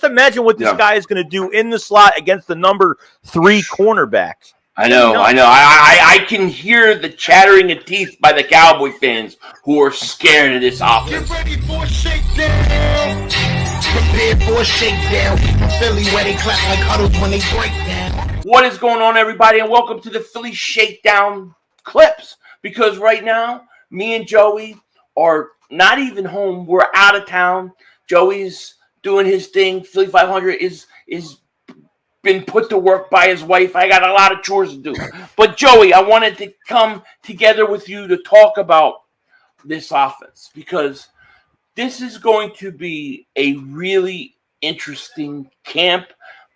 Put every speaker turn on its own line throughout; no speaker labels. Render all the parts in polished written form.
just imagine what this guy is going to do in the slot against the number 3 cornerback.
I know. I can hear the chattering of teeth by the Cowboy fans who are scared of this offense.
Get ready for a shakedown. Prepare for a shakedown. Philly where they clap like huddles when they break down.
What is going on, everybody, and welcome to the Philly Shakedown clips. Because right now, me and Joey are not even home. We're out of town. Joey's doing his thing. Philly 500 is been put to work by his wife. I got a lot of chores to do. But Joey, I wanted to come together with you to talk about this offense because this is going to be a really interesting camp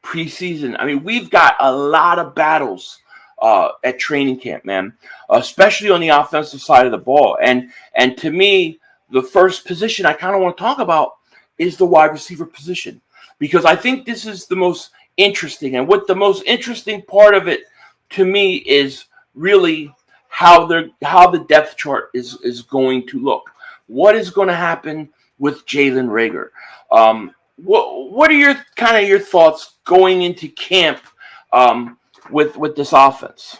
preseason. I mean, we've got a lot of battles at training camp, man, especially on the offensive side of the ball. And to me, the first position I kind of want to talk about is the wide receiver position because I think this is the most interesting. And what the most interesting part of it to me is really how the depth chart is going to look. What is going to happen with Jalen Reagor? What are your thoughts going into camp with this offense?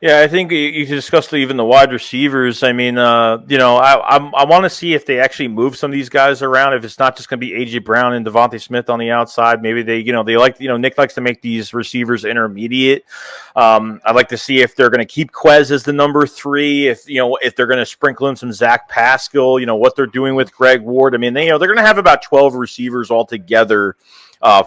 Yeah, I think you discussed even the wide receivers. I mean, I want to see if they actually move some of these guys around. If it's not just going to be A.J. Brown and Devontae Smith on the outside, maybe Nick likes to make these receivers intermediate. I'd like to see if they're going to keep Quez as the number 3. If they're going to sprinkle in some Zach Pascal. What they're doing with Greg Ward. I mean, they're going to have about 12 receivers altogether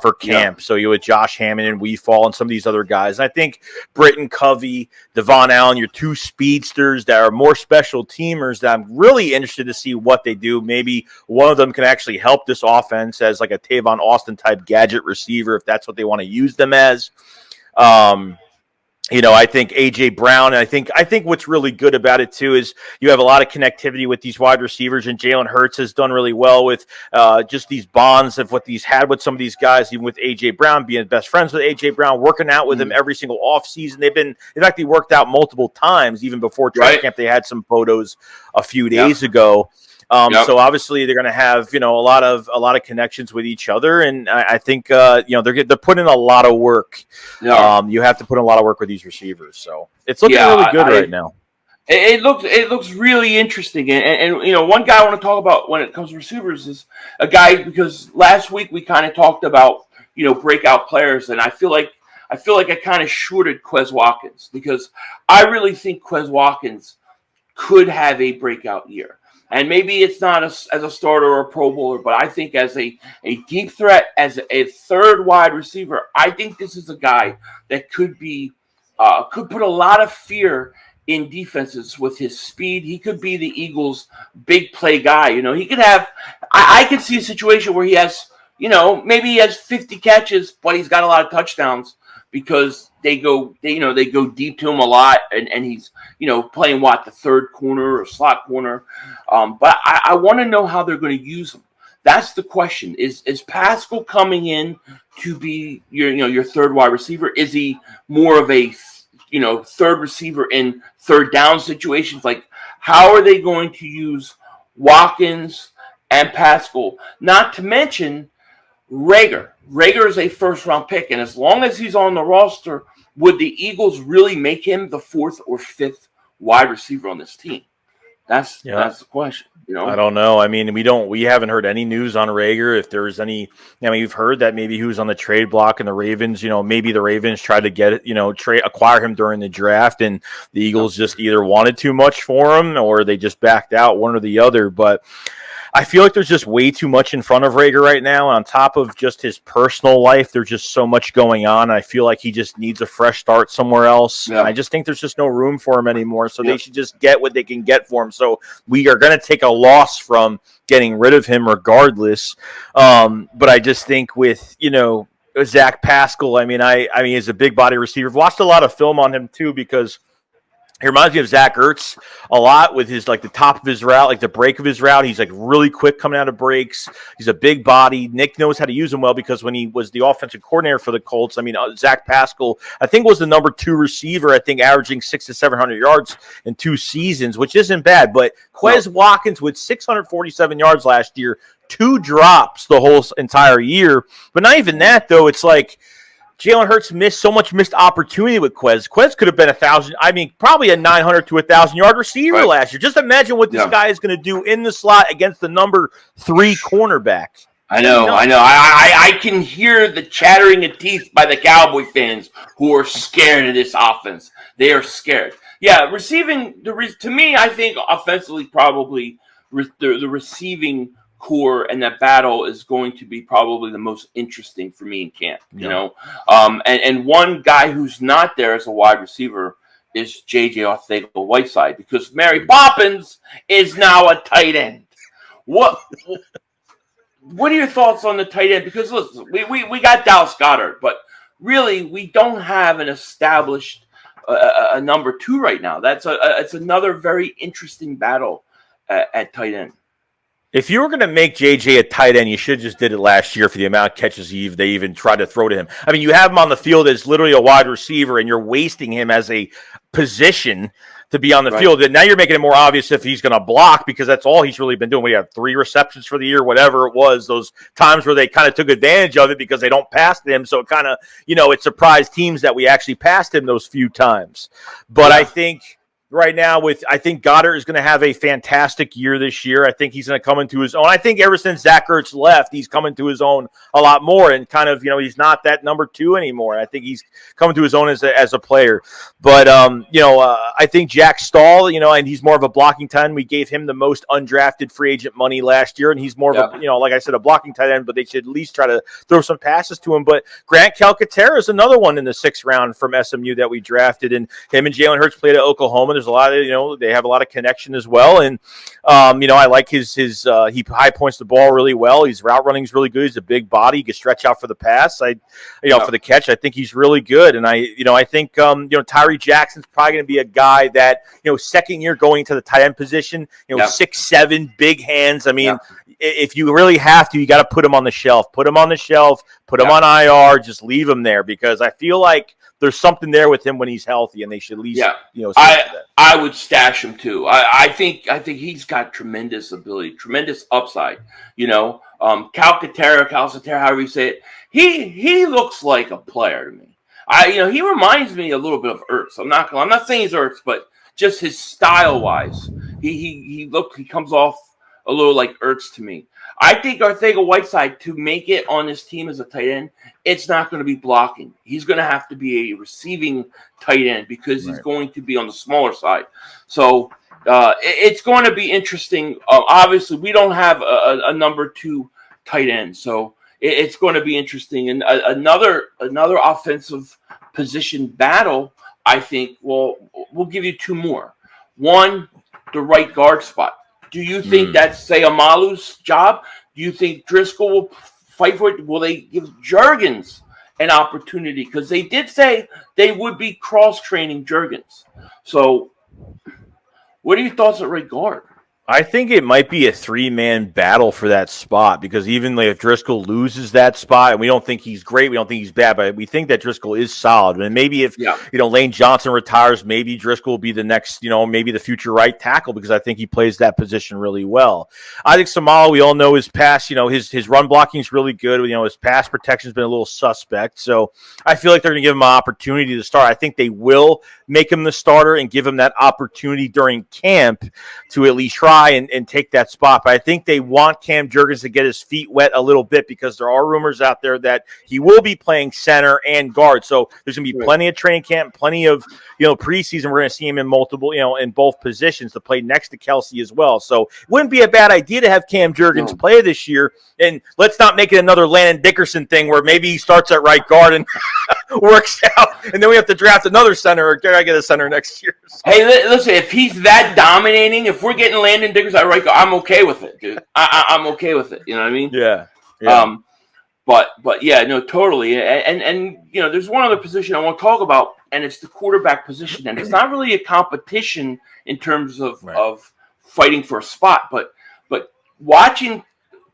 for camp. So with Josh Hammond and Weefall and some of these other guys. And I think Britton Covey, Devon Allen, your 2 speedsters that are more special teamers that I'm really interested to see what they do. Maybe one of them can actually help this offense as like a Tavon Austin type gadget receiver if that's what they want to use them as. I think A.J. Brown, and I think what's really good about it, too, is you have a lot of connectivity with these wide receivers, and Jalen Hurts has done really well with just these bonds of what he's had with some of these guys, even with A.J. Brown, being best friends with A.J. Brown, working out with him every single offseason. They've actually worked out multiple times, even before training camp. They had some photos a few days ago. So obviously they're going to have a lot of connections with each other, and I think they're putting in a lot of work. You have to put in a lot of work with these receivers, so it's looking really good right now.
It looks really interesting, and one guy I want to talk about when it comes to receivers is a guy because last week we kind of talked about breakout players, and I feel like I kind of shorted Quez Watkins because I really think Quez Watkins could have a breakout year. And maybe it's not as a starter or a Pro Bowler, but I think as a deep threat, as a third wide receiver, I think this is a guy that could put a lot of fear in defenses with his speed. He could be the Eagles' big play guy. He could have. I could see a situation where he has, maybe he has 50 catches, but he's got a lot of touchdowns because they go deep to him a lot, and he's playing the third corner or slot corner. But I want to know how they're going to use him. That's the question. Is Pascal coming in to be your third wide receiver? Is he more of a third receiver in third down situations? Like, how are they going to use Watkins and Pascal? Not to mention Reagor. Reagor is a first-round pick, and as long as he's on the roster, would the Eagles really make him the 4th or 5th wide receiver on this team? That's the question.
I don't know. I mean, we haven't heard any news on Reagor. If there's any, we've heard that maybe he was on the trade block and the Ravens, maybe the Ravens tried to get it, acquire him during the draft, and the Eagles just either wanted too much for him or they just backed out, one or the other. But I feel like there's just way too much in front of Reagor right now. On top of just his personal life, there's just so much going on. I feel like he just needs a fresh start somewhere else. Yeah. And I just think there's just no room for him anymore. So they should just get what they can get for him. So we are going to take a loss from getting rid of him regardless. But I just think with, Zach Pascal, I mean, he's a big body receiver. I've watched a lot of film on him too because He reminds me of Zach Ertz a lot with his, like, the top of his route, like the break of his route. He's, like, really quick coming out of breaks. He's a big body. Nick knows how to use him well because when he was the offensive coordinator for the Colts, I mean, Zach Pascal, I think, was the number 2 receiver, I think, averaging 600 to 700 yards in 2 seasons, which isn't bad. But Quez Watkins with 647 yards last year, 2 drops the whole entire year. But not even that, though. It's like Jalen Hurts missed so much missed opportunity with Quez. Quez could have been probably a 900 to 1,000-yard receiver last year. Just imagine what this guy is going to do in the slot against the number 3 cornerback.
I know. I can hear the chattering of teeth by the Cowboy fans who are scared of this offense. They are scared. Yeah, receiving to me, I think offensively, probably the receiving core and that battle is going to be probably the most interesting for me in camp. You know, and one guy who's not there as a wide receiver is J.J. Arcega-Whiteside, because Mary Poppins is now a tight end. What are your thoughts on the tight end? Because listen, we got Dallas Goedert, but really we don't have an established a number 2 right now. It's another very interesting battle at tight end.
If you were going to make JJ a tight end, you should have just did it last year for the amount of catches they even tried to throw to him. I mean, you have him on the field as literally a wide receiver, and you're wasting him as a position to be on the field. And now you're making it more obvious if he's going to block, because that's all he's really been doing. We have 3 receptions for the year, whatever it was, those times where they kind of took advantage of it because they don't pass him. So it kind of, it surprised teams that we actually passed him those few times. But I think right now I think Goddard is going to have a fantastic year this year. I think he's going to come into his own. I think ever since Zach Ertz left, he's coming to his own a lot more, and kind of, he's not that number 2 anymore. I think he's coming to his own as a player. But, I think Jack Stahl, and he's more of a blocking tight end. We gave him the most undrafted free agent money last year, and he's more of a, like I said, a blocking tight end, but they should at least try to throw some passes to him. But Grant Calcaterra is another one in the 6th round from SMU that we drafted, and him and Jalen Hurts played at Oklahoma. There's a lot of, they have a lot of connection as well. And, I like his he high points the ball really well. His route running is really good. He's a big body. He can stretch out for the pass. For the catch, I think he's really good. And I think, Tyree Jackson's probably going to be a guy that, second year going to the tight end position, 6'7", big hands. I mean, if you really have to, you got to put him on the shelf. Put him on the shelf. Put him on IR. Just leave him there, because I feel like there's something there with him when he's healthy, and they should at least,
I would stash him too. I think he's got tremendous ability, tremendous upside. Calcaterra, however you say it, he looks like a player to me. He reminds me a little bit of Ertz. I'm not saying he's Ertz, but just his style wise, he comes off a little like Ertz to me. I think Arcega-Whiteside, to make it on this team as a tight end, it's not going to be blocking. He's going to have to be a receiving tight end, because he's going to be on the smaller side. So it's going to be interesting. Obviously, we don't have a number 2 tight end, so it's going to be interesting. And another offensive position battle, I think, we'll give you 2 more. One, the right guard spot. Do you think that's Sayamalu's job? Do you think Driscoll will fight for it? Will they give Juergens an opportunity? Because they did say they would be cross-training Juergens. So what are your thoughts at right guard?
I think it might be a 3-man battle for that spot, because even if Driscoll loses that spot, and we don't think he's great, we don't think he's bad, but we think that Driscoll is solid. And maybe if Lane Johnson retires, maybe Driscoll will be the next, maybe the future right tackle, because I think he plays that position really well. I think Samala, we all know his pass, his run blocking is really good. His pass protection has been a little suspect. So I feel like they're going to give him an opportunity to start. I think they will make him the starter and give him that opportunity during camp to at least try and take that spot. But I think they want Cam Juergens to get his feet wet a little bit, because there are rumors out there that he will be playing center and guard. So there's going to be plenty of training camp, plenty of, preseason. We're going to see him in multiple, in both positions to play next to Kelsey as well. So it wouldn't be a bad idea to have Cam Juergens play this year. And let's not make it another Landon Dickerson thing where maybe he starts at right guard and works out, and then we have to draft another center, or I get a center next year. So.
Hey, listen, if he's that dominating, if we're getting Landon Dickerson at right guard, I'm okay with it, dude. I'm okay with it. You know what I mean?
Yeah.
But yeah, no, totally. And there's one other position I want to talk about, and it's the quarterback position. And it's not really a competition in terms of fighting for a spot, but watching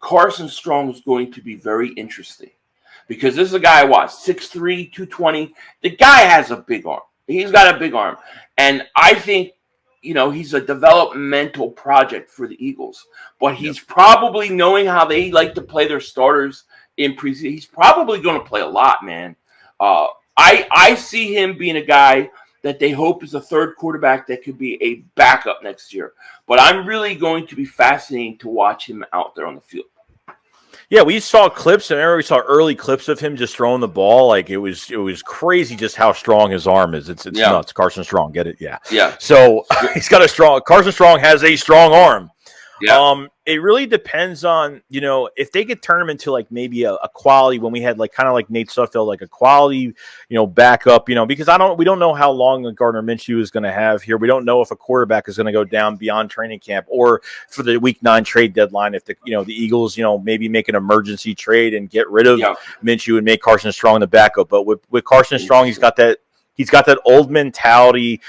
Carson Strong is going to be very interesting, because this is a guy, 6'3", 220. The guy has a big arm. He's got a big arm. And I think he's a developmental project for the Eagles, but he's probably, knowing how they like to play their starters in preseason, he's probably going to play a lot, man. I see him being a guy that they hope is a third quarterback that could be a backup next year. But I'm really going to be fascinating to watch him out there on the field.
Yeah, we saw clips, and I remember we saw early clips of him just throwing the ball. Like, it was crazy just how strong his arm is. It's nuts. Carson Strong, get it? Yeah.
Yeah.
So he's got Carson Strong has a strong arm.
Yeah.
It really depends on, if they could turn him into like maybe a quality, when we had like kind of like Nate Sudfeld, like a quality, backup, because we don't know how long Gardner Minshew is going to have here. We don't know if a quarterback is going to go down beyond training camp or for the week 9 trade deadline. If the Eagles, maybe make an emergency trade and get rid of Minshew and make Carson Strong the backup. But with Carson Strong, he's got that old mentality.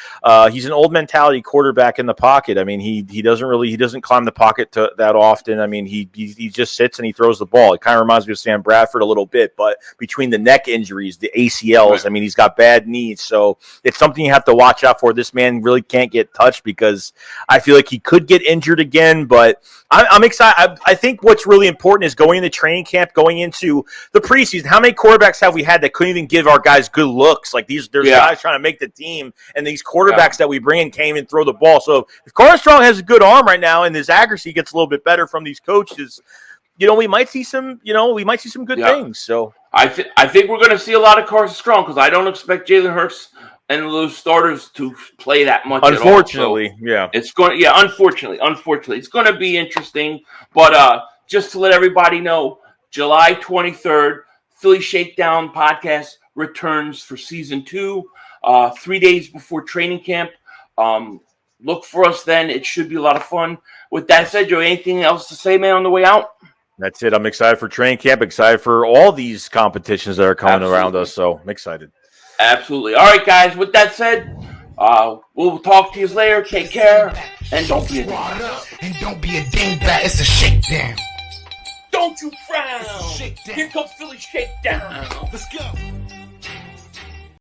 He's an old mentality quarterback in the pocket. I mean, he doesn't climb the pocket that often. I mean, he just sits and he throws the ball. It kind of reminds me of Sam Bradford a little bit, but between the neck injuries, the ACLs, right. I mean, he's got bad knees. So it's something you have to watch out for. This man really can't get touched because I feel like he could get injured again, but I'm excited. I think what's really important is going into training camp, going into the preseason. How many quarterbacks have we had that couldn't even give our guys good looks? Like there's guys trying to make the team, and these quarterbacks that we bring in can't even throw the ball. So if Carson Strong has a good arm right now and his accuracy gets a little bit better from these coaches, we might see some good things. So
I think we're going to see a lot of Carson Strong because I don't expect Jalen Hurts and those starters to play that much.
Unfortunately,
at all. So it's going. Unfortunately, it's going to be interesting. But just to let everybody know, July 23rd, Philly Shakedown podcast returns for season 2, 3 days before training camp. Look for us then. It should be a lot of fun. With that said, Joe, anything else to say, man, on the way out?
That's it. I'm excited for training camp, excited for all these competitions that are coming around us. So I'm excited.
Absolutely. All right, guys. With that said, we'll talk to you later. Take care. And don't be a dingbat.
And don't be a dingbat. It's a shakedown.
Don't you frown. Here comes Philly Shakedown.
Let's go.